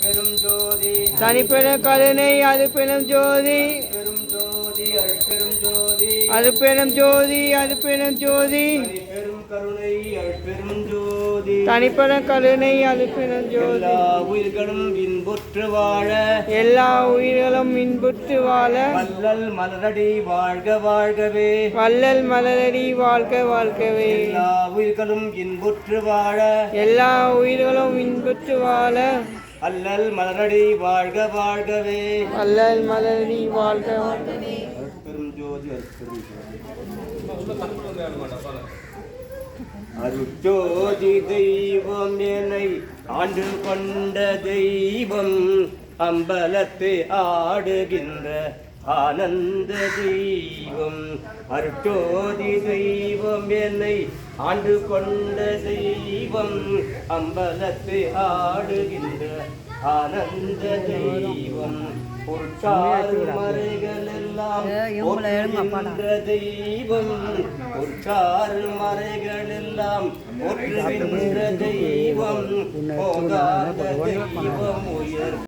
அருட்பெரும் ஜோதி தனிப்பெரும் கருணை அருட்பெரும் ஜோதி பெரும் ஜோதி அருட்பெரும் ஜோதி அருட்பெரும் ஜோதி அருட்பெரும் ஜோதி பெரும் கருணை அருட்பெரும் ஜோதி தனிப்பெரும் கருணை அருட்பெரும் ஜோதி எல்லா உயிர்களும் இன்புற்று வாழ எல்லா உயிர்களும் இன்புற்று வாழ வள்ளல் மலரடி வாழ்க வாழ்கவே வள்ளல் மலரடி வாழ்க வாழ்கவே எல்லா உயிர்களும் இன்புற்று வாழ எல்லா உயிர்களும் இன்புற்று வாழ அல்லல் மலரடி வாழ்க வாழ்கவே வள்ளல் மலரடி வாழ்க வாழ்கவே அருட்பெரும் ஜோதி அருட்ஜோதி தெய்வம் என்னை ஆண்டு கொண்ட தெய்வம் அம்பலத்தை ஆடுகின்ற ஆனந்த தெய்வம் அருட்ஜோதி தெய்வம் என்னை ஆண்டு கொண்ட தெய்வம் அம்பலத்தை ஆடுகின்ற ஆனந்த தெய்வம் பொற்றாறு மறைகள் எல்லாம் ஒற்றுகின்ற தெய்வம் பொற்றாறு மறைகள் எல்லாம் ஒற்றுகின்ற தெய்வம் போகாத தெய்வம்